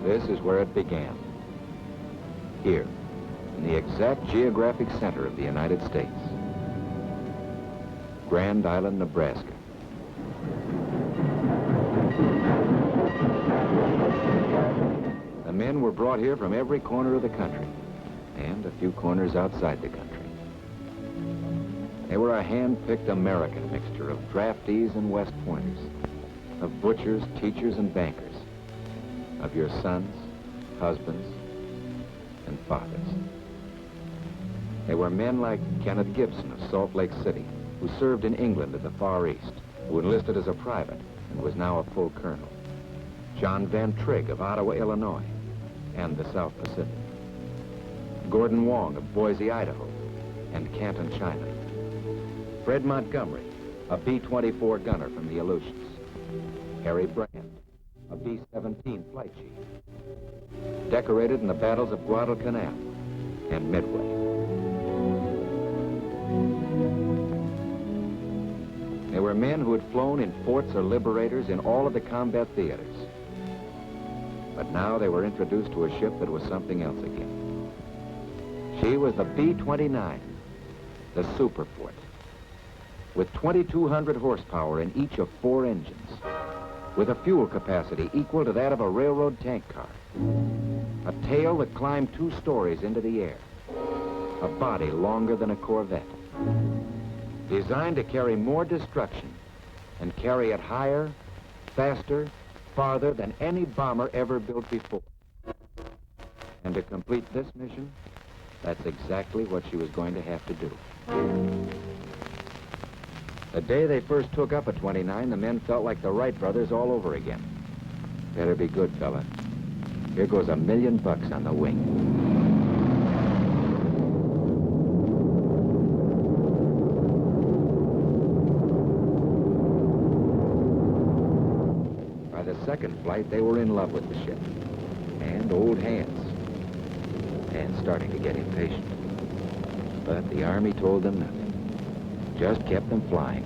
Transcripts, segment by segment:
This is where it began. Here, in the exact geographic center of the United States. Grand Island, Nebraska. The men were brought here from every corner of the country, and a few corners outside the country. They were a hand-picked American mixture of draftees and West Pointers, of butchers, teachers, and bankers, of your sons, husbands, and fathers. They were men like Kenneth Gibson of Salt Lake City, who served in England at the Far East, who enlisted as a private and was now a full colonel. John Van Trigg of Ottawa, Illinois, and the South Pacific. Gordon Wong of Boise, Idaho, and Canton, China. Fred Montgomery, a B-24 gunner from the Aleutians. Harry Brand, a B-17 flight chief, decorated in the battles of Guadalcanal and Midway. They were men who had flown in forts or liberators in all of the combat theaters. But now they were introduced to a ship that was something else again. She was the B-29, the Superfort, with 2,200 horsepower in each of 4 engines, with a fuel capacity equal to that of a railroad tank car, a tail that climbed 2 stories into the air, a body longer than a Corvette, designed to carry more destruction and carry it higher, faster, farther than any bomber ever built before. And to complete this mission, that's exactly what she was going to have to do. The day they first took up a 29, the men felt like the Wright brothers all over again. Better be good, fella. Here goes $1 million on the wing. By the second flight, they were in love with the ship. And old hands. And starting to get impatient. But the Army told them nothing. Just kept them flying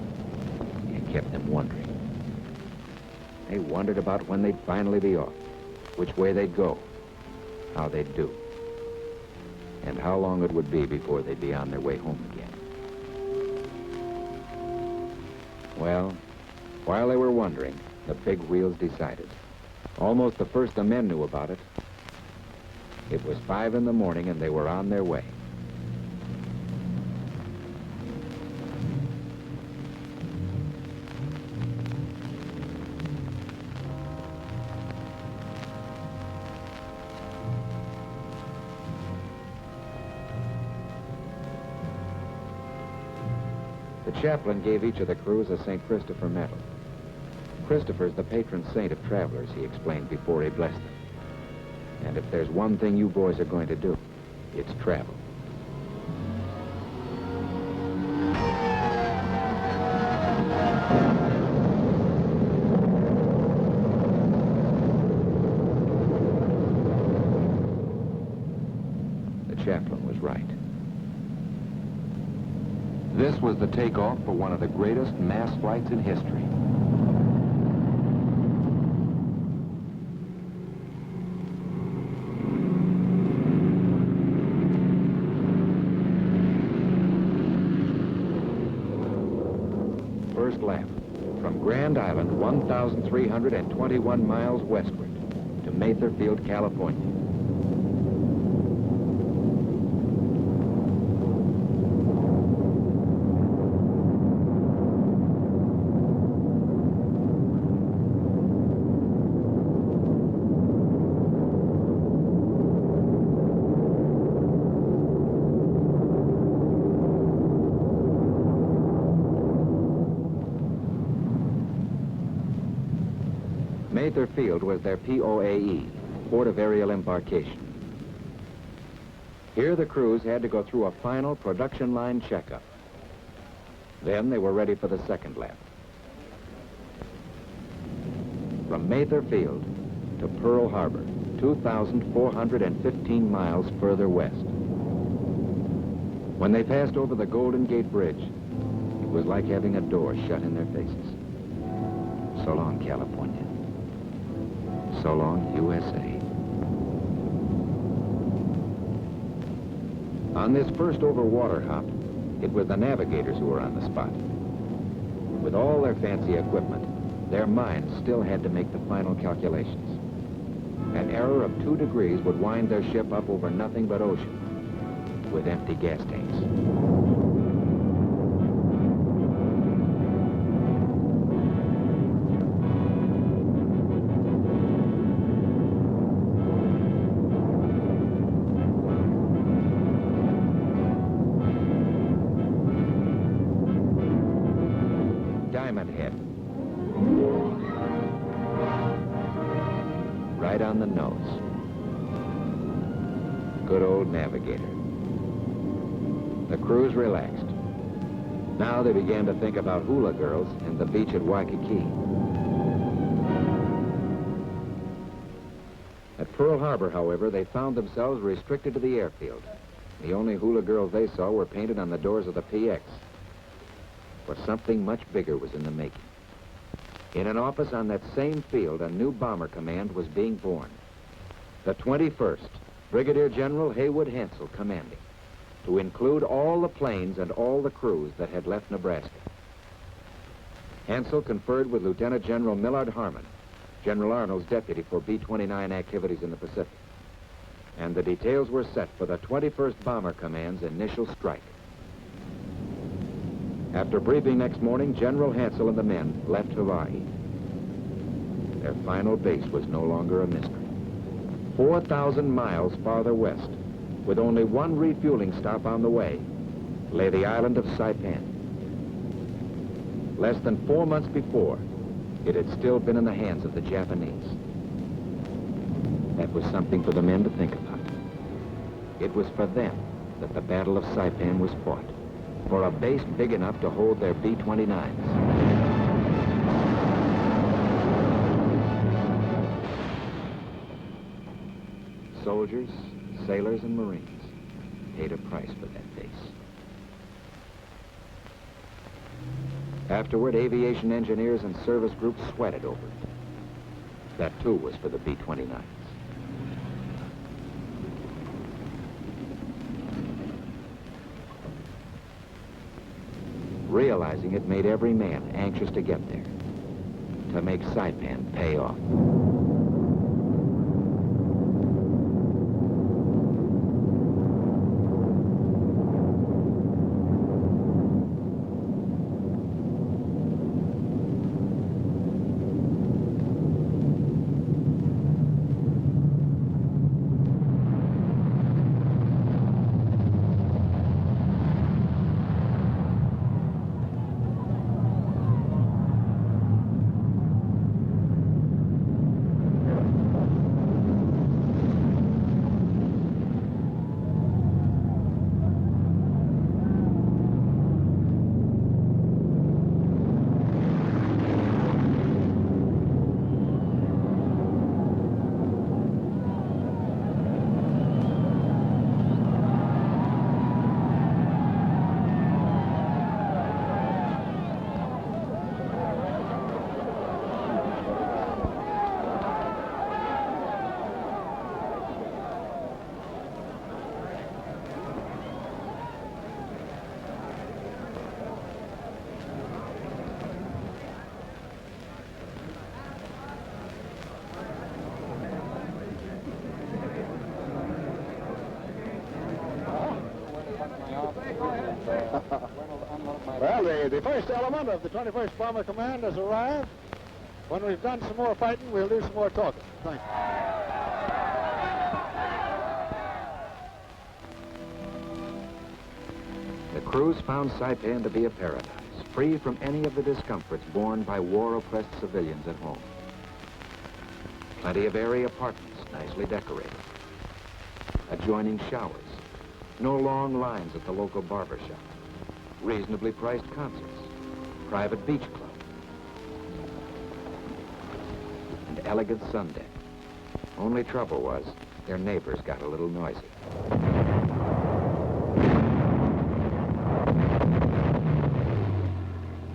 and kept them wondering. They wondered about when they'd finally be off, which way they'd go, how they'd do, and how long it would be before they'd be on their way home again. Well, while they were wondering, the big wheels decided. Almost the first the men knew about it. It was 5 in the morning and they were on their way. The chaplain gave each of the crews a St. Christopher medal. Christopher's the patron saint of travelers, he explained before he blessed them. And if there's one thing you boys are going to do, it's travel. The chaplain was right. This was the takeoff for one of the greatest mass flights in history. 21st lap, from Grand Island, 1,321 miles westward, to Mather Field, California. Mather Field was their POAE, Port of Aerial Embarkation. Here the crews had to go through a final production line checkup. Then they were ready for the second lap. From Mather Field to Pearl Harbor, 2,415 miles further west. When they passed over the Golden Gate Bridge, it was like having a door shut in their faces. So long, California. So long, USA. On this first over-water hop, it was the navigators who were on the spot. With all their fancy equipment, their minds still had to make the final calculations. An error of 2 degrees would wind their ship up over nothing but ocean, with empty gas tanks. Right on the nose. Good old navigator. The crews relaxed. Now they began to think about hula girls and the beach at Waikiki. At Pearl Harbor, however, they found themselves restricted to the airfield. The only hula girls they saw were painted on the doors of the PX. For something much bigger was in the making. In an office on that same field, a new bomber command was being born. The 21st, Brigadier General Haywood Hansel commanding, to include all the planes and all the crews that had left Nebraska. Hansel conferred with Lieutenant General Millard Harmon, General Arnold's deputy for B29 activities in the Pacific. And the details were set for the 21st Bomber Command's initial strike. After briefing next morning, General Hansel and the men left Hawaii. Their final base was no longer a mystery. 4,000 miles farther west, with only one refueling stop on the way, lay the island of Saipan. Less than 4 months before, it had still been in the hands of the Japanese. That was something for the men to think about. It was for them that the Battle of Saipan was fought, for a base big enough to hold their B-29s. Soldiers, sailors, and Marines paid a price for that base. Afterward, aviation engineers and service groups sweated over it. That, too, was for the B-29s. Realizing it made every man anxious to get there, to make Saipan pay off. Okay, the first element of the 21st Bomber Command has arrived. When we've done some more fighting, we'll do some more talking. Thank you. The crews found Saipan to be a paradise, free from any of the discomforts borne by war-oppressed civilians at home. Plenty of airy apartments, nicely decorated. Adjoining showers. No long lines at the local barber shop. Reasonably priced concerts. Private beach club. And elegant sun deck. Only trouble was, their neighbors got a little noisy.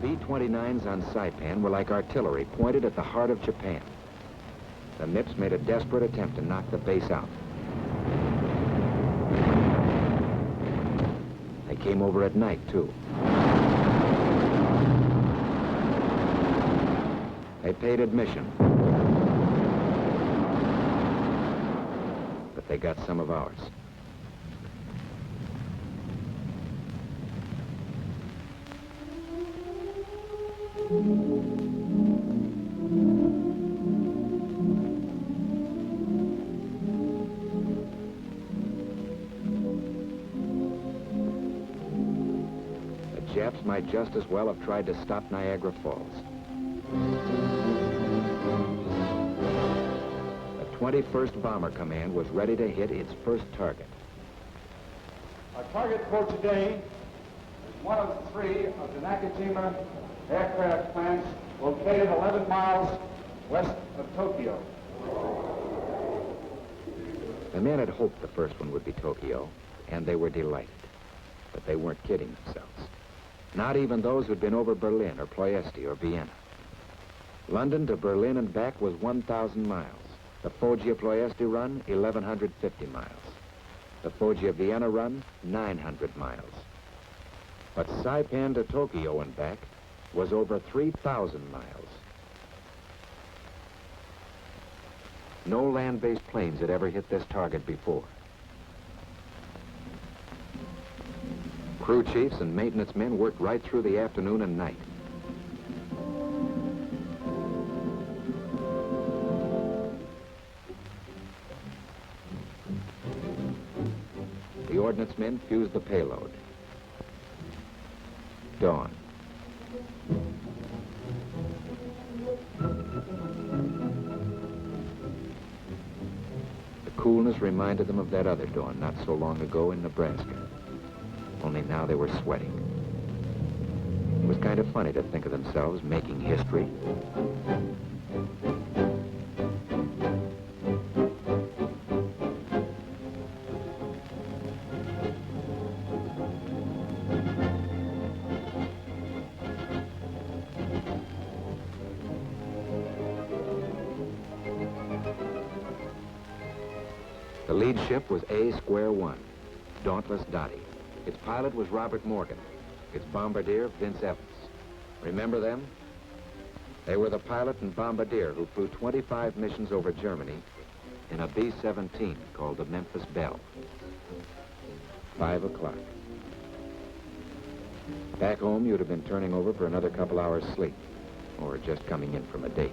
B-29s on Saipan were like artillery pointed at the heart of Japan. The MIPs made a desperate attempt to knock the base out. They came over at night, too. They paid admission. But they got some of ours. The Japs might just as well have tried to stop Niagara Falls. The 21st Bomber Command was ready to hit its first target. Our target for today is one of 3 of the Nakajima aircraft plants located 11 miles west of Tokyo. The men had hoped the first one would be Tokyo, and they were delighted. But they weren't kidding themselves. Not even those who'd been over Berlin or Ploiesti or Vienna. London to Berlin and back was 1,000 miles. The Foggia-Ploiesti run, 1,150 miles. The Foggia-Vienna run, 900 miles. But Saipan to Tokyo and back was over 3,000 miles. No land-based planes had ever hit this target before. Crew chiefs and maintenance men worked right through the afternoon and night. The ordnance men fused the payload. Dawn. The coolness reminded them of that other dawn not so long ago in Nebraska. Only now they were sweating. It was kind of funny to think of themselves making history. The lead ship was A-1, Dauntless-Dottie. Its pilot was Robert Morgan. Its bombardier, Vince Evans. Remember them? They were the pilot and bombardier who flew 25 missions over Germany in a B-17 called the Memphis Belle. 5 o'clock. Back home, you'd have been turning over for another couple hours sleep, or just coming in from a date.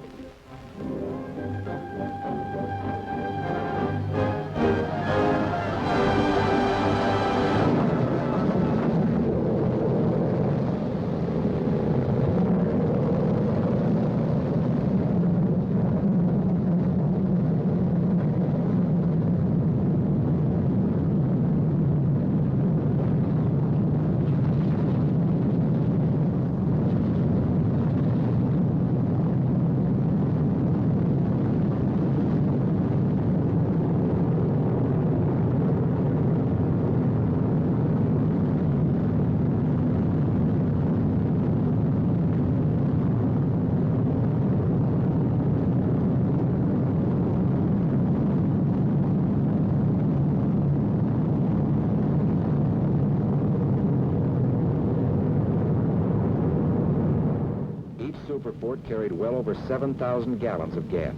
Superfort carried well over 7,000 gallons of gas,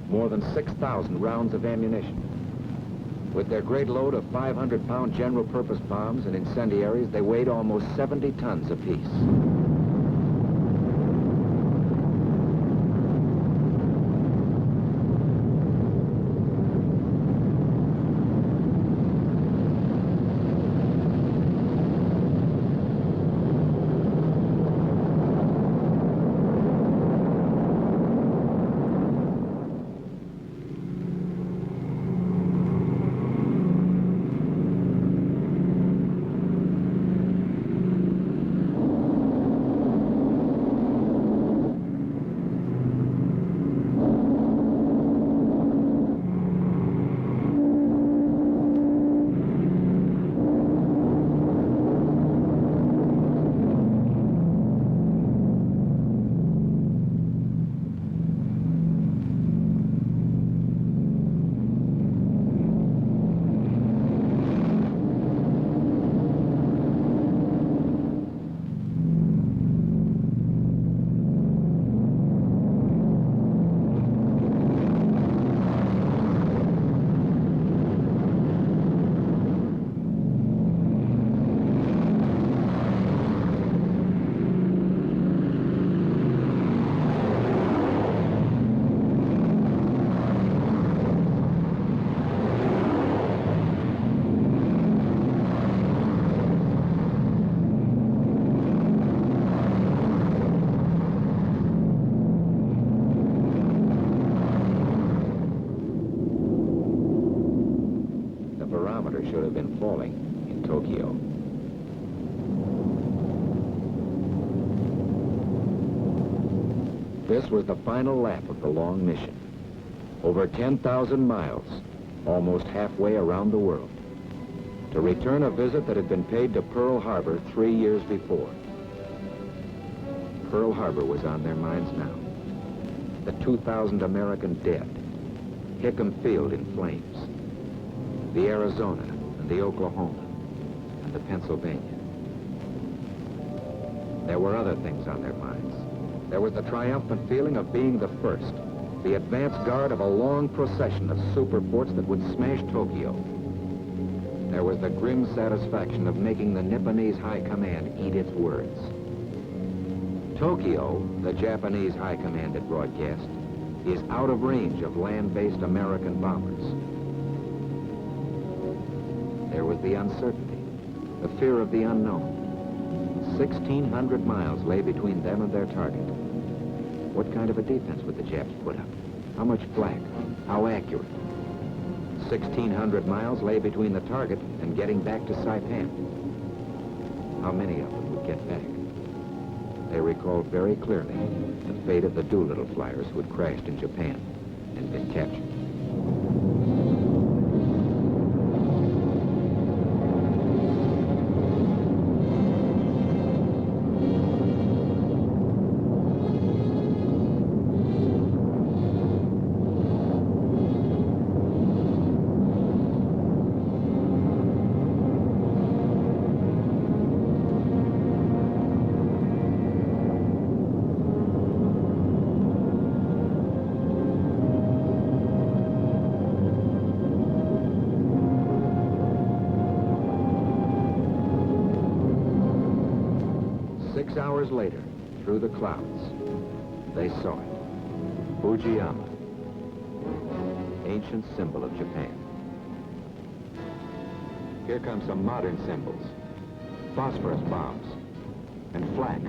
more than 6,000 rounds of ammunition. With their great load of 500-pound general-purpose bombs and incendiaries, they weighed almost 70 tons apiece. have been falling in Tokyo. This was the final lap of the long mission. Over 10,000 miles, almost halfway around the world, to return a visit that had been paid to Pearl Harbor 3 years before. Pearl Harbor was on their minds now. The 2,000 American dead, Hickam Field in flames, the Arizona and the Oklahoma and the Pennsylvania. There were other things on their minds. There was the triumphant feeling of being the first, the advance guard of a long procession of superforts that would smash Tokyo. There was the grim satisfaction of making the Nipponese High Command eat its words. Tokyo, the Japanese High Command had broadcast, is out of range of land-based American bombers. There was the uncertainty, the fear of the unknown. 1,600 miles lay between them and their target. What kind of a defense would the Japs put up? How much flak? How accurate? 1,600 miles lay between the target and getting back to Saipan. How many of them would get back? They recalled very clearly the fate of the Doolittle flyers who had crashed in Japan and been captured. Hours later, through the clouds, they saw it. Fujiyama, ancient symbol of Japan. Here come some modern symbols. Phosphorus bombs and flak.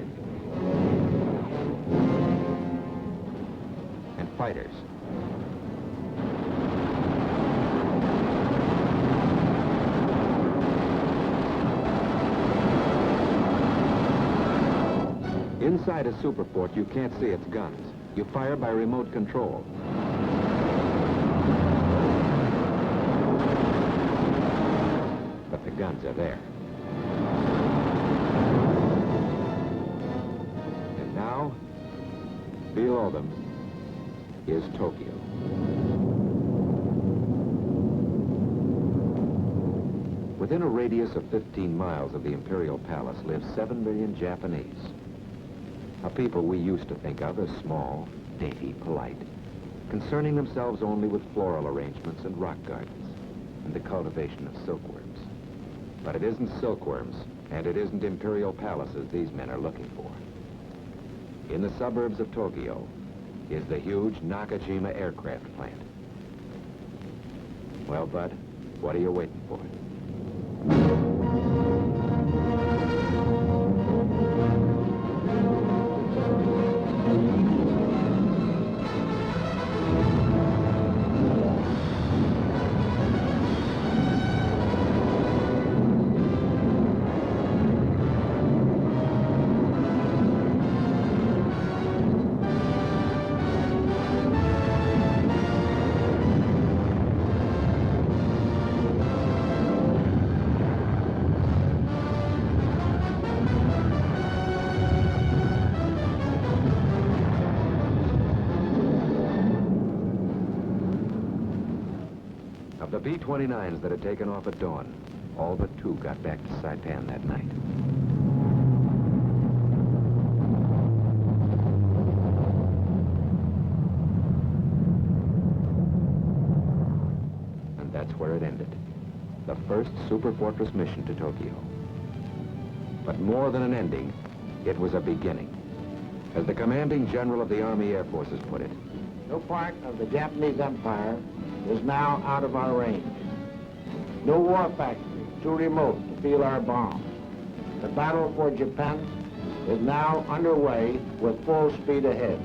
And fighters. Inside a superfort, you can't see its guns. You fire by remote control. But the guns are there. And now, below them is Tokyo. Within a radius of 15 miles of the Imperial Palace live 7 million Japanese. A people we used to think of as small, dainty, polite, concerning themselves only with floral arrangements and rock gardens and the cultivation of silkworms. But it isn't silkworms, and it isn't imperial palaces these men are looking for. In the suburbs of Tokyo is the huge Nakajima aircraft plant. Well, Bud, what are you waiting for? The B29s that had taken off at dawn, all but 2 got back to Saipan that night. And that's where it ended. The first superfortress mission to Tokyo. But more than an ending, it was a beginning. As the commanding general of the Army Air Forces put it, no part of the Japanese Empire is now out of our range. No war factory too remote to feel our bombs. The battle for Japan is now underway with full speed ahead.